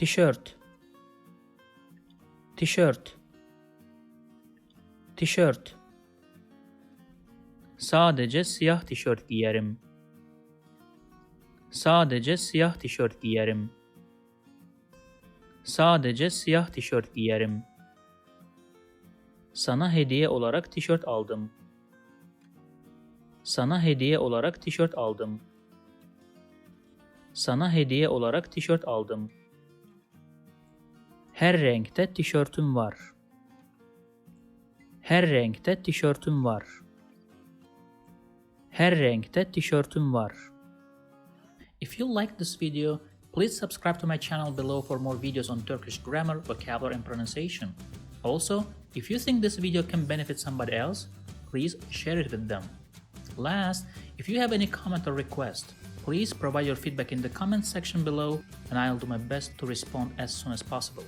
Tişört, tişört, tişört. Sadece siyah tişört giyerim. Sadece siyah tişört giyerim. Sadece siyah tişört giyerim. Sana hediye olarak tişört aldım. Sana hediye olarak tişört aldım. Sana hediye olarak tişört aldım. Her renkte tişörtüm var. Her renkte tişörtüm var. Her renkte tişörtüm var. If you like this video, please subscribe to my channel below for more videos on Turkish grammar, vocabulary and pronunciation. Also, if you think this video can benefit somebody else, please share it with them. Last, if you have any comment or request, please provide your feedback in the comment section below and I'll do my best to respond as soon as possible.